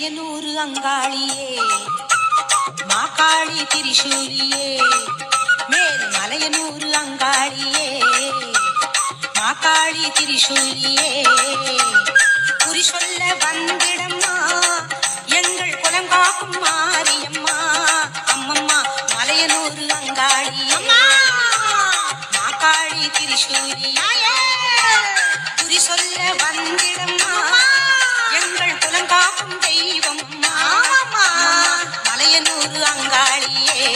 மலையனூர் அங்காளியே மாகாளி திரிசூலியே மேல் மலையனூர் அங்காளியே மாகாளி திரிசூலியே குறி சொல்ல வந்திடம்மா எங்கள் குலங்காக்கும் மாரியம்மா அம்மம்மா மலையனூர் அங்காளியம்மா மாகாளி திரிசூலியே குறி சொல்ல வந்திடம்மா எங்கள் குலங்காக்கும் தெய்வம் மலையனூர் அங்காளியே